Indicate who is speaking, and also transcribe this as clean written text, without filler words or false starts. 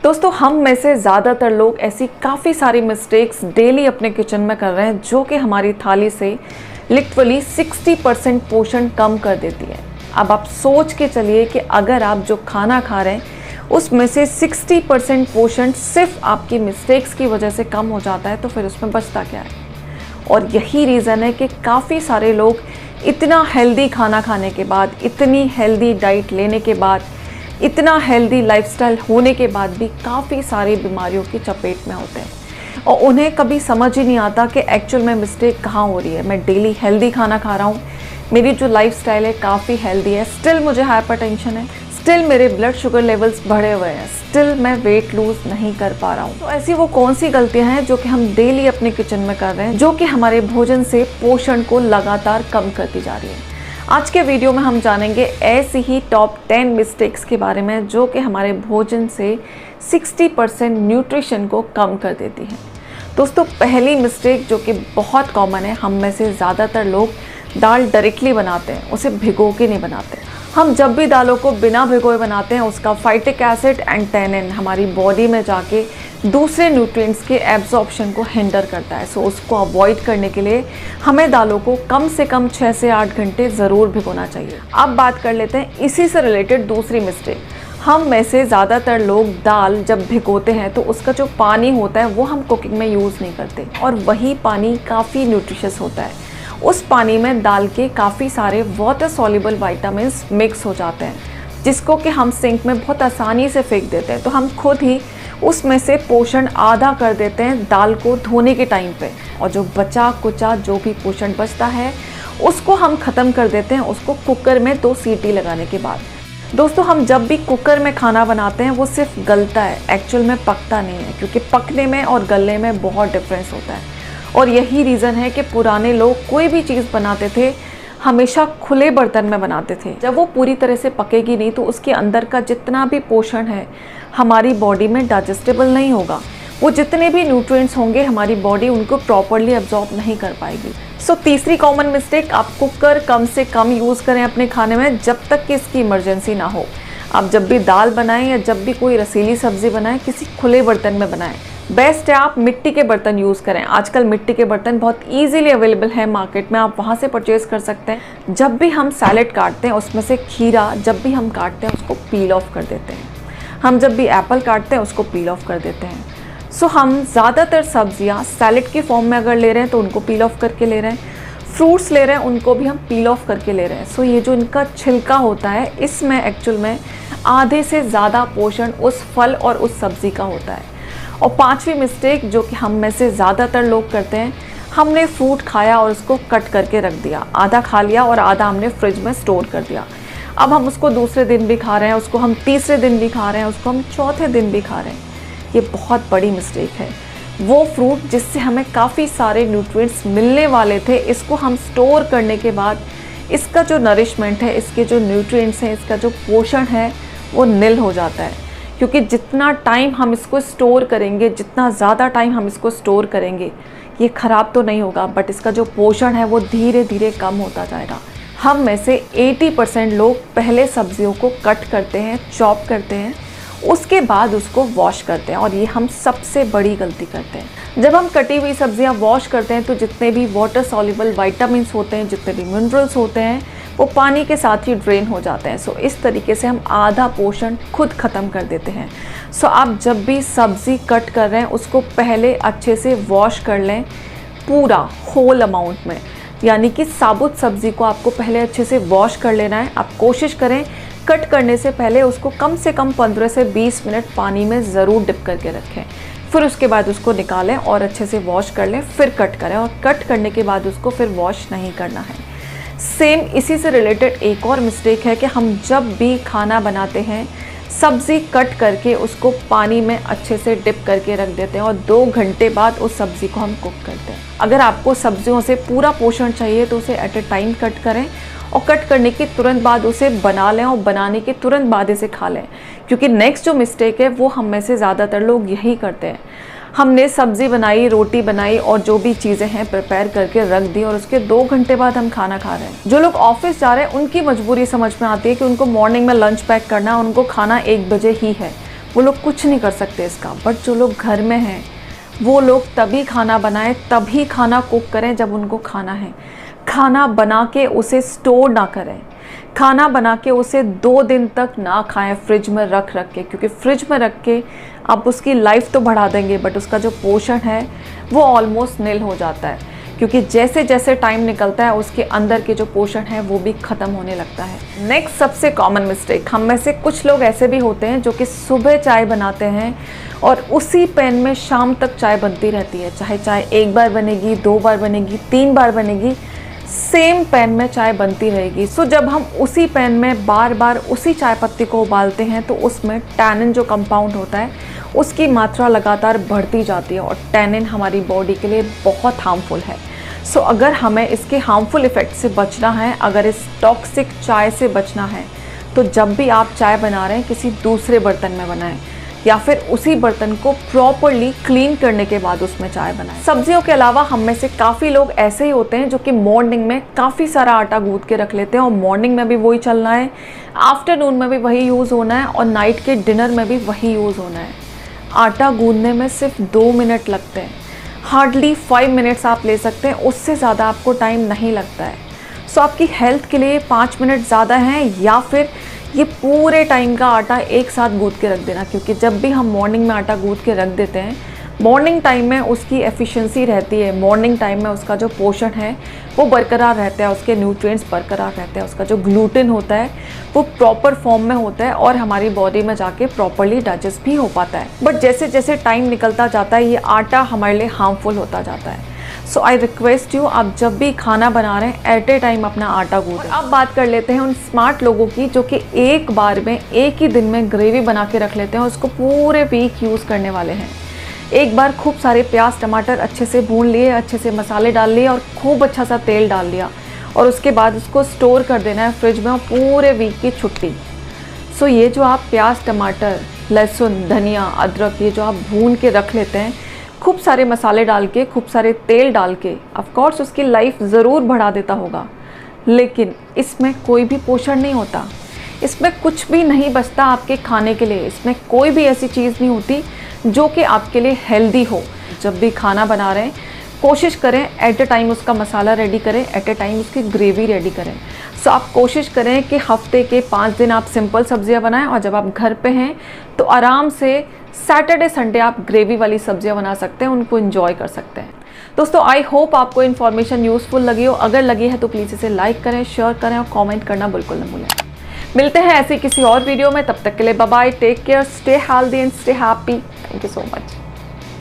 Speaker 1: दोस्तों, हम में से ज़्यादातर लोग ऐसी काफ़ी सारी मिस्टेक्स डेली अपने किचन में कर रहे हैं जो कि हमारी थाली से लिटरली 60% पोर्शन कम कर देती है। अब आप सोच के चलिए कि अगर आप जो खाना खा रहे हैं उसमें से 60% पोर्शन सिर्फ आपकी मिस्टेक्स की वजह से कम हो जाता है तो फिर उसमें बचता क्या है। और यही रीज़न है कि काफ़ी सारे लोग इतना हेल्दी खाना खाने के बाद, इतनी हेल्दी डाइट लेने के बाद, इतना हेल्दी लाइफस्टाइल होने के बाद भी काफ़ी सारी बीमारियों की चपेट में होते हैं और उन्हें कभी समझ ही नहीं आता कि एक्चुअल में मिस्टेक कहाँ हो रही है। मैं डेली हेल्दी खाना खा रहा हूँ, मेरी जो लाइफस्टाइल है काफ़ी हेल्दी है, स्टिल मुझे हाइपरटेंशन है, स्टिल मेरे ब्लड शुगर लेवल्स बढ़े हुए हैं, स्टिल मैं वेट लूज़ नहीं कर पा रहा हूँ। तो ऐसी वो कौन सी गलतियाँ हैं जो कि हम डेली अपने किचन में कर रहे हैं जो कि हमारे भोजन से पोषण को लगातार कम करती जा रही है। आज के वीडियो में हम जानेंगे ऐसी ही टॉप 10 मिस्टेक्स के बारे में जो कि हमारे भोजन से 60% न्यूट्रिशन को कम कर देती हैं। दोस्तों, पहली मिस्टेक जो कि बहुत कॉमन है, हम में से ज़्यादातर लोग दाल डायरेक्टली बनाते हैं, उसे भिगो के नहीं बनाते। हम जब भी दालों को बिना भिगोए बनाते हैं उसका फाइटिक एसिड एंड टैनिन हमारी बॉडी में जाके दूसरे न्यूट्रिएंट्स के एब्जॉर्प्शन को हिंडर करता है। सो उसको अवॉइड करने के लिए हमें दालों को कम से कम 6 से 8 घंटे ज़रूर भिगोना चाहिए। अब बात कर लेते हैं इसी से रिलेटेड दूसरी मिस्टेक। हम में से ज़्यादातर लोग दाल जब भिगोते हैं तो उसका जो पानी होता है वो हम कुकिंग में यूज़ नहीं करते और वही पानी काफ़ी न्यूट्रिशियस होता है। उस पानी में दाल के काफ़ी सारे वाटर सॉल्युबल विटामिन्स मिक्स हो जाते हैं जिसको कि हम सिंक में बहुत आसानी से फेंक देते हैं। तो हम खुद ही उसमें से पोषण आधा कर देते हैं दाल को धोने के टाइम पे, और जो बचा कुचा जो भी पोषण बचता है उसको हम ख़त्म कर देते हैं उसको कुकर में 2 सीटी लगाने के बाद। दोस्तों, हम जब भी कुकर में खाना बनाते हैं वो सिर्फ गलता है, एक्चुअल में पकता नहीं है, क्योंकि पकने में और गलने में बहुत डिफरेंस होता है। और यही रीज़न है कि पुराने लोग कोई भी चीज़ बनाते थे हमेशा खुले बर्तन में बनाते थे। जब वो पूरी तरह से पकेगी नहीं तो उसके अंदर का जितना भी पोषण है हमारी बॉडी में डाइजेस्टेबल नहीं होगा। वो जितने भी न्यूट्रिएंट्स होंगे हमारी बॉडी उनको प्रॉपरली एब्जॉर्ब नहीं कर पाएगी। सो तीसरी कॉमन मिस्टेक, आप कुकर कम से कम यूज़ करें अपने खाने में जब तक कि इसकी इमरजेंसी ना हो। आप जब भी दाल बनाएं या जब भी कोई रसीली सब्ज़ी बनाएं किसी खुले बर्तन में बनाएं। बेस्ट है आप मिट्टी के बर्तन यूज़ करें। आजकल मिट्टी के बर्तन बहुत इजीली अवेलेबल है मार्केट में, आप वहाँ से परचेज़ कर सकते हैं। जब भी हम सैलेड काटते हैं उसमें से खीरा जब भी हम काटते हैं उसको पील ऑफ कर देते हैं। हम जब भी एप्पल काटते हैं उसको पील ऑफ कर देते हैं। सो हम ज़्यादातर सब्जियाँ सैलेड के फॉर्म में अगर ले रहे हैं तो उनको पील ऑफ करके ले रहे हैं, फ्रूट्स ले रहे हैं उनको भी हम पील ऑफ करके ले रहे हैं। सो ये जो इनका छिलका होता है इसमें एक्चुअल में आधे से ज़्यादा पोषण उस फल और उस सब्ज़ी का होता है। और पांचवी मिस्टेक जो कि हम में से ज़्यादातर लोग करते हैं, हमने फ्रूट खाया और उसको कट करके रख दिया, आधा खा लिया और आधा हमने फ्रिज में स्टोर कर दिया। अब हम उसको दूसरे दिन भी खा रहे हैं, उसको हम तीसरे दिन भी खा रहे हैं, उसको हम चौथे दिन भी खा रहे हैं। ये बहुत बड़ी मिस्टेक है। वो फ्रूट जिससे हमें काफ़ी सारे न्यूट्रिएंट्स मिलने वाले थे, इसको हम स्टोर करने के बाद इसका जो नरिशमेंट है, इसके जो न्यूट्रिएंट्स हैं, इसका जो पोषण है वो निल हो जाता है। क्योंकि जितना टाइम हम इसको स्टोर करेंगे, जितना ज़्यादा टाइम हम इसको स्टोर करेंगे, ये ख़राब तो नहीं होगा बट इसका जो पोषण है वो धीरे धीरे कम होता जाएगा। हम में से 80% लोग पहले सब्जियों को कट करते हैं, चॉप करते हैं, उसके बाद उसको वॉश करते हैं और ये हम सबसे बड़ी गलती करते हैं। जब हम कटी हुई सब्जियां वॉश करते हैं तो जितने भी वाटर सॉल्युबल विटामिन्स होते हैं, जितने भी मिनरल्स होते हैं वो पानी के साथ ही ड्रेन हो जाते हैं। सो इस तरीके से हम आधा पोषण खुद ख़त्म कर देते हैं। सो आप जब भी सब्ज़ी कट कर रहे हैं उसको पहले अच्छे से वॉश कर लें, पूरा होल अमाउंट में, यानी कि साबुत सब्ज़ी को आपको पहले अच्छे से वॉश कर लेना है। आप कोशिश करें कट करने से पहले उसको कम से कम 15 से 20 मिनट पानी में ज़रूर डिप करके रखें। फिर उसके बाद उसको निकालें और अच्छे से वॉश कर लें, फिर कट करें और कट करने के बाद उसको फिर वॉश नहीं करना है। सेम इसी से रिलेटेड एक और मिस्टेक है कि हम जब भी खाना बनाते हैं सब्ज़ी कट करके उसको पानी में अच्छे से डिप करके रख देते हैं और 2 घंटे बाद उस सब्ज़ी को हम कुक करते हैं। अगर आपको सब्जियों से पूरा पोषण चाहिए तो उसे एट ए टाइम कट करें और कट करने के तुरंत बाद उसे बना लें और बनाने के तुरंत बाद इसे खा लें। क्योंकि नेक्स्ट जो मिस्टेक है वो हम में से ज़्यादातर लोग यही करते हैं। हमने सब्ज़ी बनाई, रोटी बनाई और जो भी चीज़ें हैं प्रिपेयर करके रख दी और उसके 2 घंटे बाद हम खाना खा रहे हैं। जो लोग ऑफिस जा रहे हैं उनकी मजबूरी समझ में आती है कि उनको मॉर्निंग में लंच पैक करना है, उनको खाना 1 बजे ही है, वो लोग कुछ नहीं कर सकते इसका। बट जो लोग घर में हैं वो लोग तभी खाना बनाएं, तभी खाना कुक करें जब उनको खाना है। खाना बना के उसे स्टोर ना करें, खाना बना के उसे 2 दिन तक ना खाएं फ्रिज में रख के, क्योंकि फ्रिज में रख के आप उसकी लाइफ तो बढ़ा देंगे बट उसका जो पोषण है वो ऑलमोस्ट नील हो जाता है, क्योंकि जैसे जैसे टाइम निकलता है उसके अंदर के जो पोषण है वो भी ख़त्म होने लगता है। नेक्स्ट सबसे कॉमन मिस्टेक, हम में से कुछ लोग ऐसे भी होते हैं जो कि सुबह चाय बनाते हैं और उसी पैन में शाम तक चाय बनती रहती है। चाहे चाय 1 बार बनेगी, 2 बार बनेगी, 3 बार बनेगी, सेम पैन में चाय बनती रहेगी। सो जब हम उसी पैन में बार बार उसी चाय पत्ती को उबालते हैं तो उसमें टैनिन जो कंपाउंड होता है उसकी मात्रा लगातार बढ़ती जाती है और टैनिन हमारी बॉडी के लिए बहुत हार्मफुल है। सो अगर हमें इसके हार्मफुल इफ़ेक्ट से बचना है, अगर इस टॉक्सिक चाय से बचना है, तो जब भी आप चाय बना रहे हैं किसी दूसरे बर्तन में बनाएं या फिर उसी बर्तन को प्रॉपरली क्लीन करने के बाद उसमें चाय बनाएं। सब्जियों के अलावा हम में से काफ़ी लोग ऐसे ही होते हैं जो कि मॉर्निंग में काफ़ी सारा आटा गूंथ के रख लेते हैं और मॉर्निंग में भी वही चलना है, आफ्टरनून में भी वही यूज़ होना है और नाइट के डिनर में भी वही यूज़ होना है। आटा गूंदने में सिर्फ 2 मिनट लगते हैं, हार्डली 5 मिनट्स आप ले सकते हैं, उससे ज़्यादा आपको टाइम नहीं लगता है। सो आपकी हेल्थ के लिए 5 मिनट ज़्यादा हैं या फिर ये पूरे टाइम का आटा एक साथ गूंथ के रख देना, क्योंकि जब भी हम मॉर्निंग में आटा गूंथ के रख देते हैं मॉर्निंग टाइम में उसकी एफिशिएंसी रहती है, मॉर्निंग टाइम में उसका जो पोषण है वो बरकरार रहता है, उसके न्यूट्रिएंट्स बरकरार रहते हैं, उसका जो ग्लूटेन होता है वो प्रॉपर फॉर्म में होता है और हमारी बॉडी में जाके प्रॉपरली डाइजेस्ट भी हो पाता है। बट जैसे जैसे टाइम निकलता जाता है ये आटा हमारे लिए हार्मफुल होता जाता है। सो आई रिक्वेस्ट यू, आप जब भी खाना बना रहे हैं एट ए टाइम अपना आटा गूंथें। अब बात कर लेते हैं उन स्मार्ट लोगों की जो कि एक बार में एक ही दिन में ग्रेवी बना के रख लेते हैं और उसको पूरे वीक यूज़ करने वाले हैं। एक बार खूब सारे प्याज टमाटर अच्छे से भून लिए, अच्छे से मसाले डाल लिए और खूब अच्छा सा तेल डाल लिया और उसके बाद उसको स्टोर कर देना है फ्रिज में और पूरे वीक की छुट्टी। सो ये जो आप प्याज टमाटर लहसुन धनिया अदरक ये जो आप भून के रख लेते हैं खूब सारे मसाले डाल के, खूब सारे तेल डाल के, ऑफ कोर्स उसकी लाइफ ज़रूर बढ़ा देता होगा, लेकिन इसमें कोई भी पोषण नहीं होता, इसमें कुछ भी नहीं बचता आपके खाने के लिए, इसमें कोई भी ऐसी चीज़ नहीं होती जो कि आपके लिए हेल्दी हो। जब भी खाना बना रहे हैं कोशिश करें एट ए टाइम उसका मसाला रेडी करें, एट ए टाइम उसकी ग्रेवी रेडी करें। सो आप कोशिश करें कि हफ्ते के 5 दिन आप सिंपल सब्जियां बनाएं और जब आप घर पे हैं तो आराम से सैटरडे संडे आप ग्रेवी वाली सब्जियां बना सकते हैं, उनको एंजॉय कर सकते हैं। दोस्तों आई होप आपको इन्फॉर्मेशन यूज़फुल लगी हो। अगर लगी है तो प्लीज़ इसे लाइक करें, शेयर करें और कमेंट करना बिल्कुल न भूलें। मिलते हैं ऐसी किसी और वीडियो में, तब तक के लिए bye bye, take care, stay healthy and stay happy. Thank you so much.